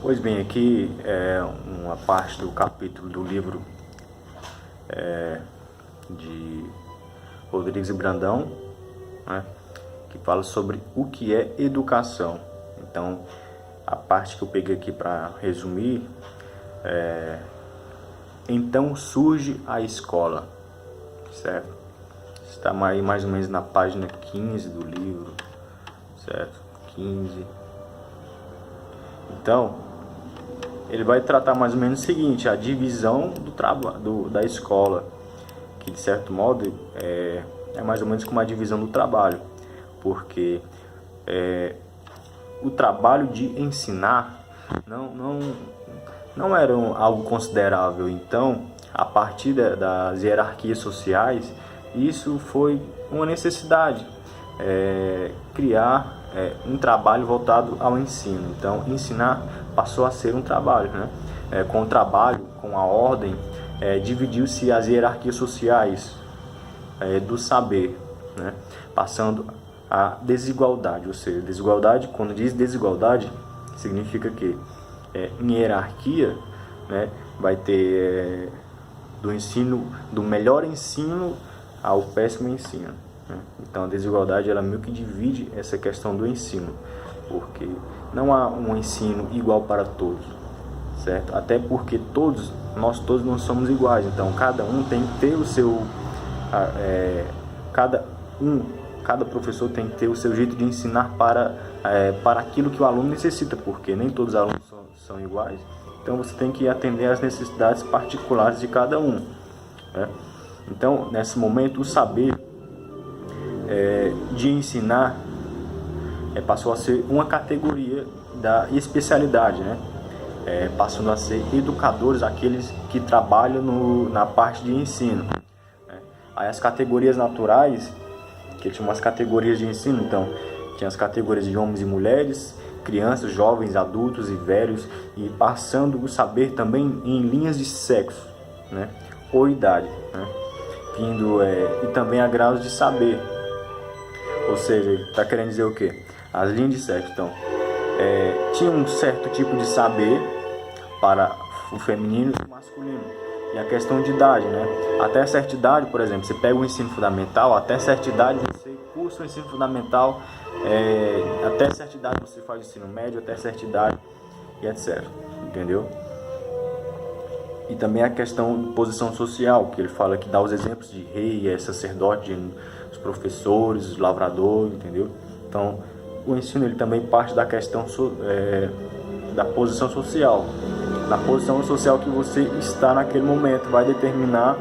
Pois bem, aqui é uma parte do capítulo do livro de Rodrigues e Brandão, né, que fala sobre o que é educação. Então, a parte que eu peguei aqui para resumir então surge a escola, certo? Está mais ou menos na página 15 do livro, certo? 15. Então, ele vai tratar mais ou menos o seguinte: a divisão do trabalho da escola, que de certo modo é mais ou menos como a divisão do trabalho, porque o trabalho de ensinar não era algo considerável. Então, a partir das hierarquias sociais, isso foi uma necessidade, criar um trabalho voltado ao ensino. Então, ensinar passou a ser um trabalho, né? Com o trabalho, com a ordem, dividiu-se as hierarquias sociais do saber, né? Passando a desigualdade. Ou seja, desigualdade, quando diz desigualdade, significa que em hierarquia, né, vai ter do melhor ensino ao péssimo ensino, né? Então a desigualdade, ela meio que divide essa questão do ensino, porque não há um ensino igual para todos, certo? Até porque nós todos não somos iguais. Então cada um tem que ter o seu cada professor tem que ter o seu jeito de ensinar para aquilo que o aluno necessita, porque nem todos os alunos são iguais. Então você tem que atender às necessidades particulares de cada um, né? Então, nesse momento, o saber de ensinar passou a ser uma categoria da especialidade, né? Passando a ser educadores, aqueles que trabalham na parte de ensino, né? Aí as categorias naturais, que tinham umas categorias de ensino, então tinha as categorias de homens e mulheres, crianças, jovens, adultos e velhos, e passando o saber também em linhas de sexo, né, ou idade, né, e também a graus de saber. Ou seja, está querendo dizer o quê? As linhas de sexo. Então, tinha um certo tipo de saber para o feminino e o masculino. E a questão de idade, né? Até certa idade, por exemplo, você pega o ensino fundamental, até certa idade você cursa o ensino fundamental, até certa idade você faz o ensino médio, até certa idade, e etc. Entendeu? E também a questão de posição social, que ele fala que dá os exemplos de rei, sacerdote, os professores, os lavradores, entendeu? Então, o ensino, ele também parte da questão da posição social. Na posição social que você está naquele momento, vai determinar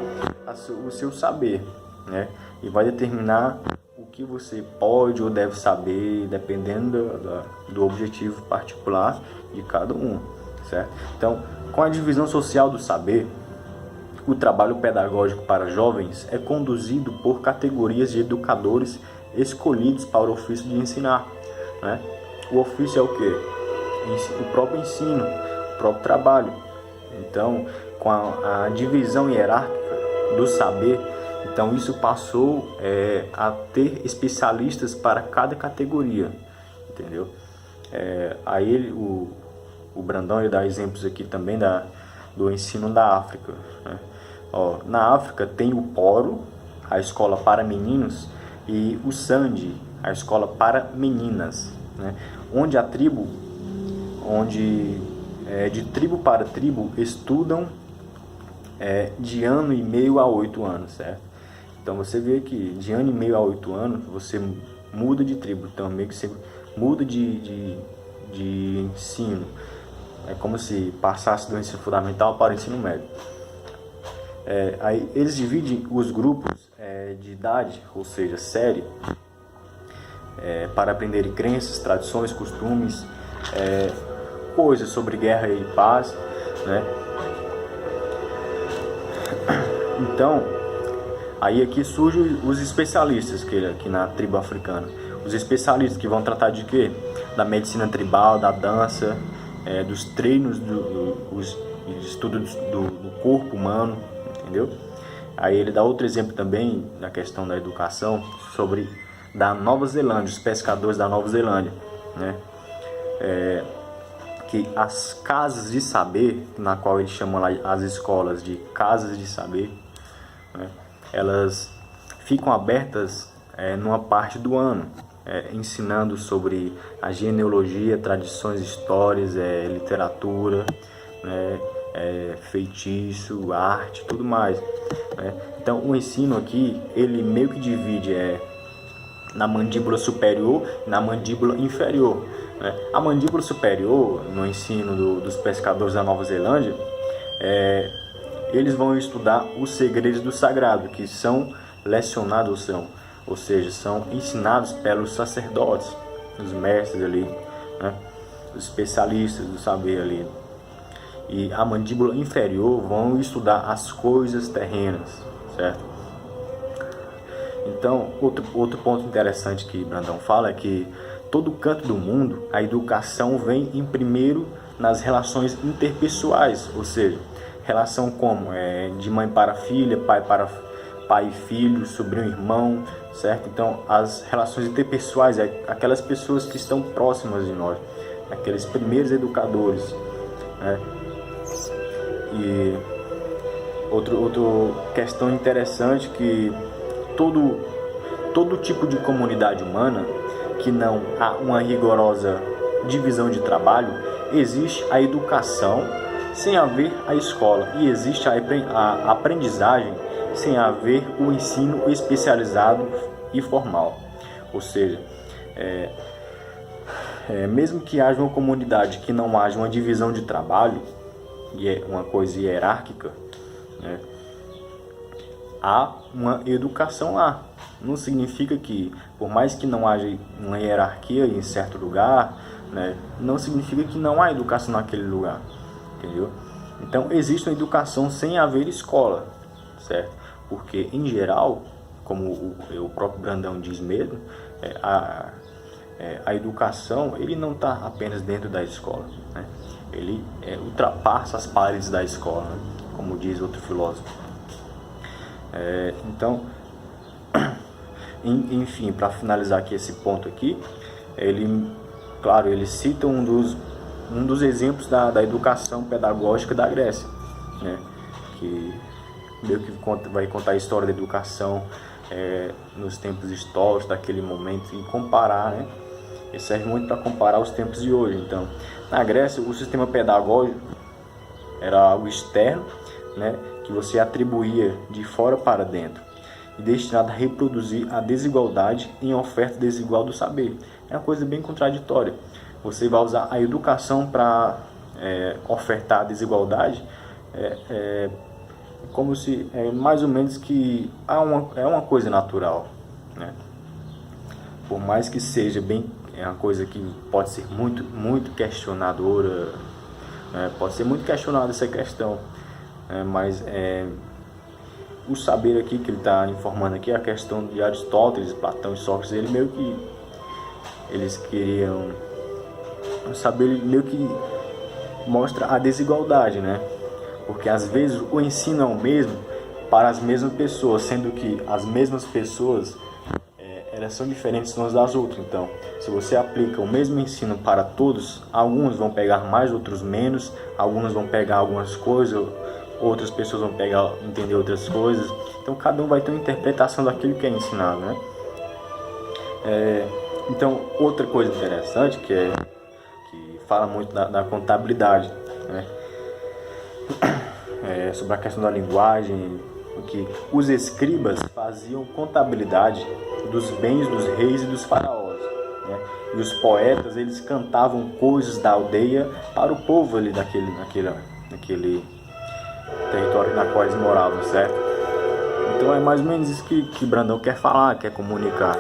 o seu saber, né? E vai determinar o que você pode ou deve saber, dependendo do objetivo particular de cada um, certo? Então, com a divisão social do saber, o trabalho pedagógico para jovens é conduzido por categorias de educadores escolhidos para o ofício de ensinar, né? O ofício é o quê? O próprio ensino, o próprio trabalho. Então, com a divisão hierárquica do saber, então isso passou a ter especialistas para cada categoria, entendeu? Aí o Brandão, ele dá exemplos aqui também do ensino da África, né? Na África tem o Poro, a escola para meninos, e o Sandi, a escola para meninas, né? Onde de tribo para tribo estudam de ano e meio a 8 anos, certo? Então você vê que de ano e meio a 8 anos você muda de tribo, então meio que você muda de ensino. É como se passasse do ensino fundamental para o ensino médio. Aí eles dividem os grupos de idade, ou seja, série, para aprenderem crenças, tradições, costumes, coisas sobre guerra e paz, né? Então, aí aqui surgem os especialistas que na tribo africana. Os especialistas que vão tratar de quê? Da medicina tribal, da dança, dos treinos, dos estudos do corpo humano, entendeu? Aí ele dá outro exemplo também na questão da educação sobre da Nova Zelândia, os pescadores da Nova Zelândia, né? que as casas de saber, na qual ele chama lá as escolas de casas de saber, né, elas ficam abertas numa parte do ano, ensinando sobre a genealogia, tradições, histórias, literatura, né, feitiço, arte, tudo mais, né? Então o ensino aqui, ele meio que divide na mandíbula superior e na mandíbula inferior, né? A mandíbula superior, no ensino dos pescadores da Nova Zelândia, eles vão estudar os segredos do sagrado, que são lecionados, ou seja, são ensinados pelos sacerdotes, os mestres ali, né? Os especialistas do saber ali. E a mandíbula inferior vão estudar as coisas terrenas, certo? Então, outro ponto interessante que Brandão fala é que todo canto do mundo, a educação vem em primeiro nas relações interpessoais, ou seja, relação como de mãe para filha, pai e filho, sobrinho e irmão, certo? Então, as relações interpessoais, aquelas pessoas que estão próximas de nós, aqueles primeiros educadores, né? E outra questão interessante, que todo tipo de comunidade humana que não há uma rigorosa divisão de trabalho, existe a educação sem haver a escola, e existe a aprendizagem sem haver o ensino especializado e formal. Ou seja, mesmo que haja uma comunidade que não haja uma divisão de trabalho, e é uma coisa hierárquica, né, há uma educação lá. Não significa que, por mais que não haja uma hierarquia em certo lugar, né, não significa que não há educação naquele lugar, entendeu? Então existe uma educação sem haver escola, certo? Porque em geral, como o próprio Brandão diz mesmo, a educação, ele não está apenas dentro da escola, né? Ele ultrapassa as paredes da escola, né? Como diz outro filósofo. Então, enfim, para finalizar aqui esse ponto aqui, ele cita um dos exemplos da educação pedagógica da Grécia, né? Que meio que vai contar a história da educação nos tempos históricos daquele momento, e comparar, né? Ele serve muito para comparar os tempos de hoje. Então, na Grécia, o sistema pedagógico era algo externo, né, que você atribuía de fora para dentro, e destinado a reproduzir a desigualdade em oferta desigual do saber. É uma coisa bem contraditória. Você vai usar a educação para ofertar a desigualdade, como se mais ou menos que é uma coisa natural, né? Por mais que seja uma coisa que pode ser muito, muito questionadora, pode ser muito questionada essa questão, mas o saber aqui que ele está informando aqui, a questão de Aristóteles, Platão e Sócrates, eles queriam, o saber meio que mostra a desigualdade, né? Porque às vezes o ensino é o mesmo para as mesmas pessoas, sendo que as mesmas pessoas elas são diferentes umas das outras. Então, se você aplica o mesmo ensino para todos, alguns vão pegar mais, outros menos, alguns vão pegar algumas coisas, outras pessoas vão entender outras coisas. Então, cada um vai ter uma interpretação daquilo que é ensinado, né? Então, outra coisa interessante que fala muito da contabilidade, né? Sobre a questão da linguagem, que os escribas faziam contabilidade dos bens dos reis e dos faraós, né? E os poetas, eles cantavam coisas da aldeia para o povo ali naquele território na qual eles moravam, certo? Então é mais ou menos isso que Brandão quer falar, quer comunicar.